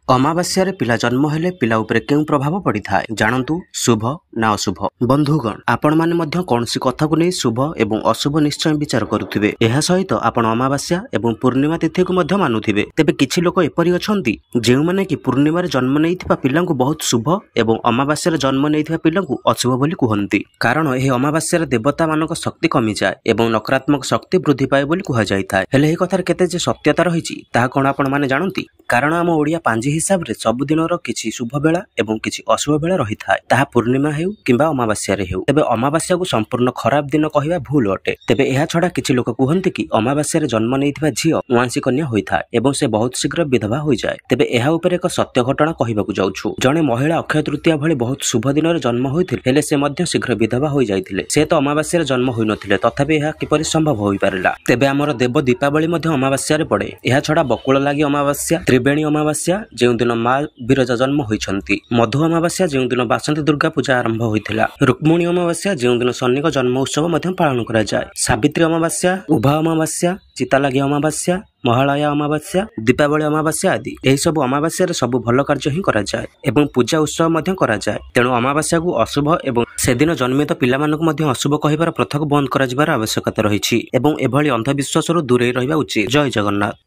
अमावास्या पिला जन्म हेले पिला उपरे केउ प्रभाव पड़ी था जानतु शुभ ना अशुभ। बंधुगण आपण माने मध्य कौनसी कथा को नहीं शुभ एवं अशुभ निश्चय विचार करुथिबे। एहा सहित आपण अमावास्या एवं पूर्णिमा तिथि को मध्य मानुथिबे। तेबे किछि लोक एपरि अछंती जेउ माने कि पूर्णिमा रे जन्म नैथिबा पिलांकु बहुत शुभ एवं अमावास्या रे जन्म नैथिबा पिलांकु अशुभ बोली कुहंती। कारण एही अमावास्या रे देवता मानक शक्ति कमी जाय एवं नकारात्मक शक्ति वृद्धि पाए बोली कुहा जाय था। हेले एही कथार केते जे सत्यता रहिछि ताहा कोन आपण माने जानंती। कारण आम ओडिया पांजी हिसाब रे सब दिन किछि शुभ बेला एवं किछि अशुभ बेला रही थाए। ताहा पूर्णिमा हेउ किंबा अमावास्या रे हेउ। तेबे अमावास्या को संपूर्ण खराब दिन कहिबा भूल अटे। तेबे एहा छडा किछि लोक कुहंती कि अमावास्या रे जन्म नैथिबा झियो उआंसी कन्या होई थाए एवं से बहुत शीघ्र विधवा होई जाय। तेबे एहा ऊपर एक सत्य घटना कहिबाकू जाउछु। जणे महिला अक्षय तृतीया भली बहुत शुभ दिन रे जन्म होइथिले हेले से मध्य शीघ्र विधवा होई जायथिले। से तो अमावास्या रे जन्म होई नथिले तथापि एहा किपरि संभव होई पारिला। तेबे हमर देव दीपावली मध्य अमावास्या रे पड़े। एहा छडा बकुळ लागि अमावास्या, त्रिवेणी अमावास्या जेउ दिन मां बिरजा जन्म होइछंती, मधु अमावास्या जेउ दिन बासंती दुर्गा पूजा आरंभ होइथिला, रुक्मिणी अमावास्या जेउ दिन शनि को जन्म उत्सव मध्य पालन करा जाय, सावित्री अमावास्या, उभा अमावास्या, चितालागी अमावास्या, महालया अमावास्या, दीपावली अमावास्या आदि एही सब अमावास्या रे सब भल कार्य ही करा जाय एवं पूजा उत्सव मध्य करा जाय। तेणु अमावास्या को अशुभ एवं सेदिन जन्मित पिला मानक मध्य अशुभ कहिबार प्रथा को बंद करा जिबार आवश्यकता रहिछि एवं एभली अंधविश्वास दूरे रहिबा उचित। जय जगन्नाथ।